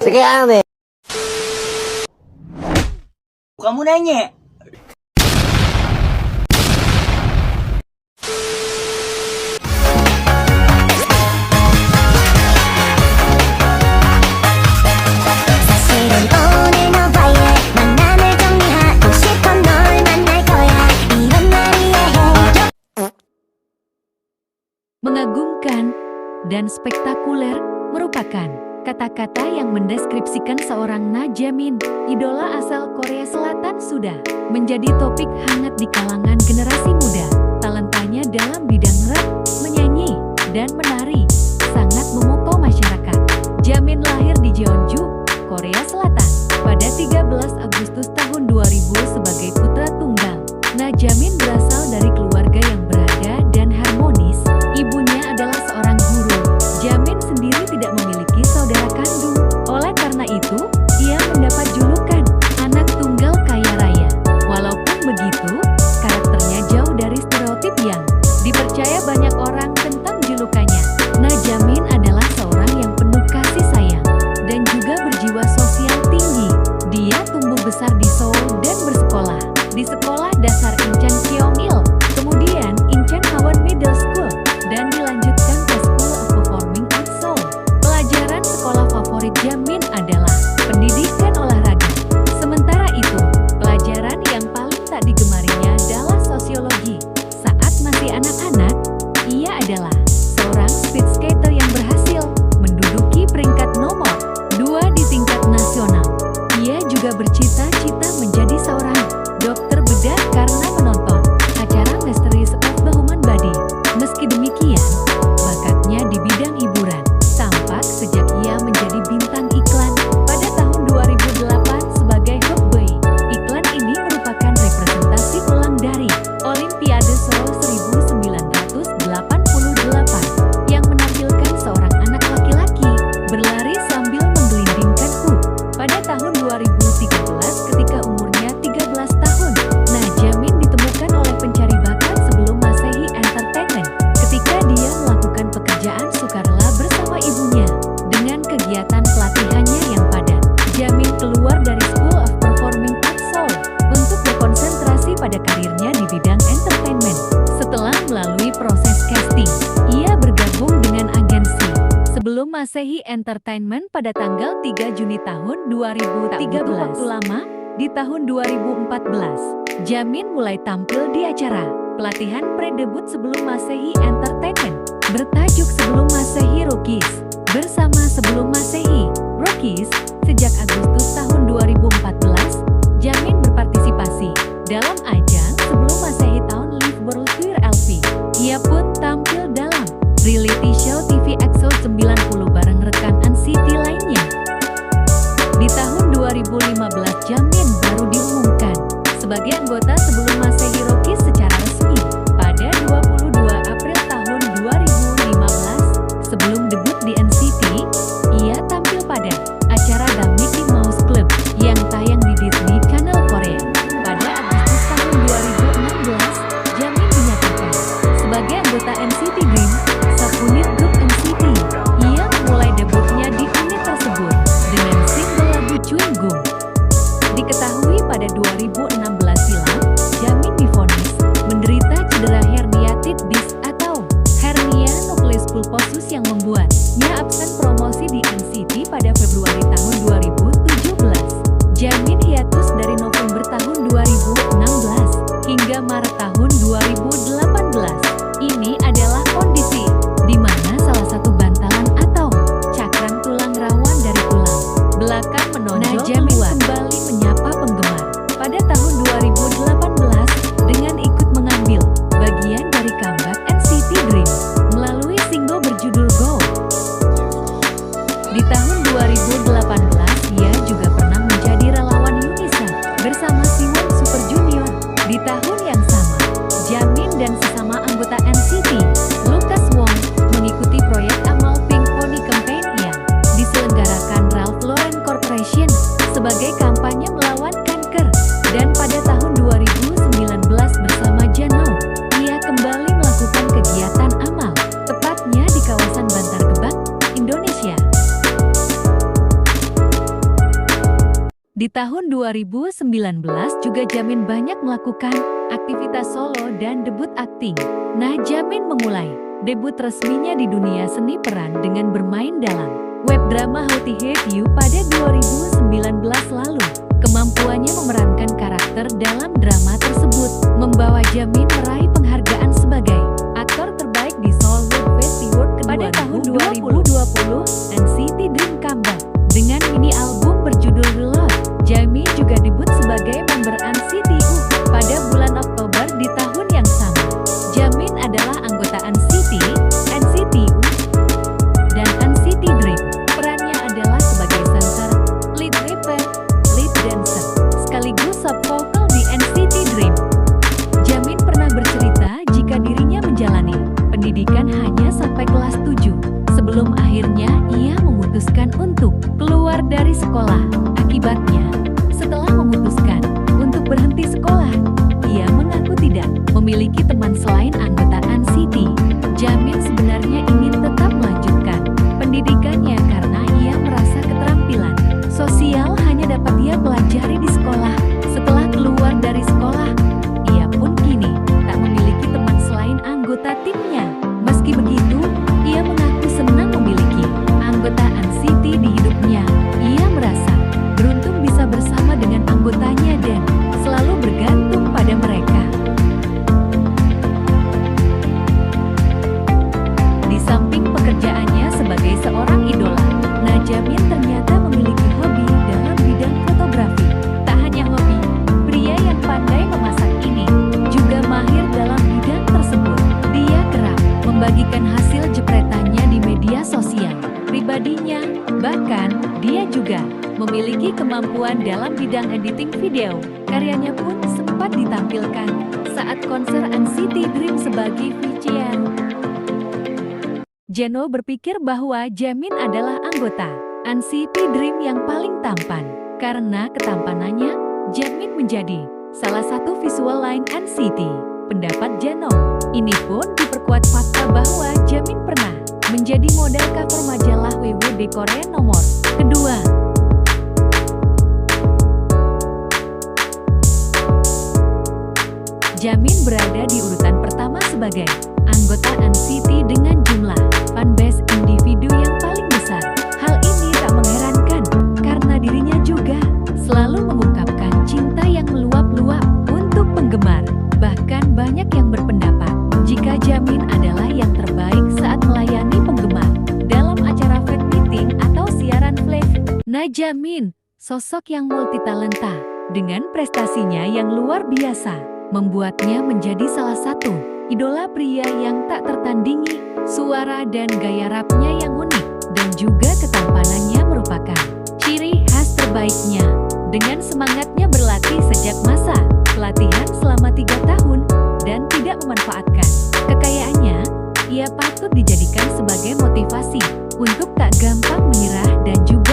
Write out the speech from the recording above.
Sekarang nih. Kamu nanya. Mengagumkan dan spektakuler merupakan kata-kata yang mendeskripsikan seorang Na Jamin, idola asal Korea Selatan sudah menjadi topik hangat di kalangan generasi muda. Talentanya dalam bidang rap, menyanyi, dan menari sangat memukau masyarakat. Jamin lahir di Jeonju, Korea Selatan pada 13 Agustus tahun 2000 sebagai putra tunggal. Na Jamin berasal dari keluarga yang berada dan harmonis. Ibunya adalah seorang guru. Jamin sendiri tidak memiliki saudara kandung. Oleh karena itu, ia mendapat julukan anak tunggal kaya raya. Walaupun begitu, karakternya jauh dari stereotip yang dipercaya banyak orang tentang julukannya. Na Jamin adalah seorang yang penuh kasih sayang dan juga berjiwa sosial tinggi. Dia tumbuh besar di Seoul dan bersekolah di Sekolah Dasar Incheon Kyongil, kemudian Incheon Hawan Middle School, dan dilanjutkan ke School of Performing Arts Seoul. Pelajaran sekolah favorit Jamin adalah pendidikan olahraga. Sementara itu, pelajaran yang paling tak digemarinya adalah sosiologi. Saat masih anak-anak, ia adalah seorang speed skater yang berhasil menduduki peringkat nomor 2 di tingkat nasional. Ia juga bercita-cita menjadi seorang dokter bedah karena menonton acara Mysteries of the Human Body. Meski demikian, bakatnya di bidang hiburan tampak sejak ia menjadi bintang iklan pada tahun 2008 sebagai Hotboy. Iklan ini merupakan representasi ulang dari Olimpiade Seoul 1988 yang menampilkan seorang anak laki-laki berlari sambil menggelindingkan hook. Pada tahun 2013 ketika umurnya 13 tahun, Na Jamin ditemukan oleh pencari bakat sebelum Masehi Entertainment ketika dia melakukan pekerjaan sukarela bersama ibunya. Dengan kegiatan pelatihannya yang padat, Jamin keluar dari School of Performing Arts Seoul untuk berkonsentrasi pada karirnya di bidang entertainment. Setelah melalui proses casting, ia bergabung dengan agensi sebelum Masehi Entertainment pada tanggal 3 Juni tahun 2013. Waktu lama, di tahun 2014, Jamin mulai tampil di acara pelatihan pre-debut sebelum Masehi Entertainment bertajuk Sebelum Masehi Rookies. Bersama Sebelum Masehi Rookies, sejak Agustus tahun 2014, Jamin berpartisipasi dalam ajang Sebelum Masehi tahun Live World Tour LV. Ia pun tampil dalam reality show TV EXO 90 bareng rekan NCT lainnya. Di tahun 2015, Jamin baru diumumkan sebagai anggota Sebelum Masehi Rookies secara resmi pada 22 April tahun 2015. Sebelum debut di NCT, ia tampil pada acara The Mickey Mouse Club yang tayang di Disney Channel Korea. Pada Agustus tahun 2016, Jamin dinyatakan sebagai anggota NCT Dream, subunit grup NCT. Ia memulai debutnya di unit tersebut dengan single lagu Chewing Gum. Diketahui pada 2016 silam, Jamin divonis menderita cedera herniated disc atau hernia nukleus pulposus yang membuatnya absen promosi di NCT pada Februari tahun 2017. Jamin hiatus dari November tahun 2016 hingga Maret tahun 2018. Ini adalah kondisi di mana salah satu bantalan atau cakram tulang rawan dari tulang belakang menonjol. Na Jamin kembali menyapa penggemar pada tahun 2018 dengan ikut mengambil bagian dari comeback NCT Dream melalui single berjudul Go. Di tahun 2018, ia juga pernah menjadi relawan UNISA bersama Siwon Super Junior. Di tahun yang sama, Jamin dan sesama anggota NCT, Lucas Wong, mengikuti proyek Amal Pink Pony Campaign yang diselenggarakan Ralph Lauren Corporation sebagai kampanye melawan kanker. Dan pada tahun 2019 bersama Janau, ia kembali melakukan kegiatan amal, tepatnya di kawasan Bantar Gebang, Indonesia. Di tahun 2019 juga Jamin banyak melakukan aktivitas solo dan debut akting. Nah, Jamin memulai debut resminya di dunia seni peran dengan bermain dalam web drama How to Hate You pada 2019 lalu. Kemampuannya memerankan karakter dalam drama tersebut membawa Jamin meraih penghargaan sebagai aktor terbaik di Seoul Film Festival pada tahun 2020 NCT Dream Comeback. Dengan mini album berjudul Reload, Jamin juga debut sebagai member NCT U pada bulan Oktober di tahun yang sama. Jamin adalah anggota NCT U, dan NCT Dream. Perannya adalah sebagai center, lead rapper, lead dancer, sekaligus sub vokal di NCT Dream. Jamin pernah bercerita jika dirinya menjalani pendidikan hanya sampai kelas 7, sebelum akhirnya ia memutuskan untuk keluar dari sekolah. Akibatnya, setelah memutuskan untuk berhenti sekolah, ia mengaku tidak memiliki teman selain anggota NCT. Jamin sebenarnya ingin tetap melanjutkan pendidikannya karena ia merasa keterampilan sosial hanya dapat ia pelajari di sekolah. Setelah keluar dari sekolah, ia pun kini tak memiliki teman selain anggota timnya. Meski begitu, ia mengaku senang memiliki anggota NCT di hidupnya. Ia merasa beruntung bisa bersama dengan anggotanya dan selalu bergantung pada mereka. Di samping pekerjaannya sebagai seorang idola, nah Jamin ternyata memiliki hobi dalam bidang fotografi. Tak hanya hobi, pria yang pandai memasak ini juga mahir dalam bidang tersebut. Dia kerap membagikan hasil jepretannya di media sosial pribadinya. Bahkan, dia juga memiliki kemampuan dalam bidang editing video. Karyanya pun sempat ditampilkan saat konser NCT Dream sebagai VCR. Jeno berpikir bahwa Jamin adalah anggota NCT Dream yang paling tampan. Karena ketampanannya, Jamin menjadi salah satu visual line NCT. Pendapat Jeno ini pun diperkuat fakta bahwa Jamin pernah menjadi model cover majalah WWD Korea nomor kedua. Jamin berada di urutan pertama sebagai anggota NCT dengan jumlah fanbase individu yang paling besar. Hal ini tak mengherankan karena dirinya juga selalu mengungkapkan cinta yang meluap-luap untuk penggemar. Bahkan banyak yang berpendapat jika Jamin adalah yang terbaik saat melayani penggemar dalam acara fan meeting atau siaran live. Nah, Jamin, sosok yang multitalenta dengan prestasinya yang luar biasa, membuatnya menjadi salah satu idola pria yang tak tertandingi. Suara dan gaya rapnya yang unik dan juga ketampanannya merupakan ciri khas terbaiknya. Dengan semangatnya berlatih sejak masa pelatihan selama 3 tahun dan tidak memanfaatkan kekayaannya, ia patut dijadikan sebagai motivasi untuk tak gampang menyerah dan juga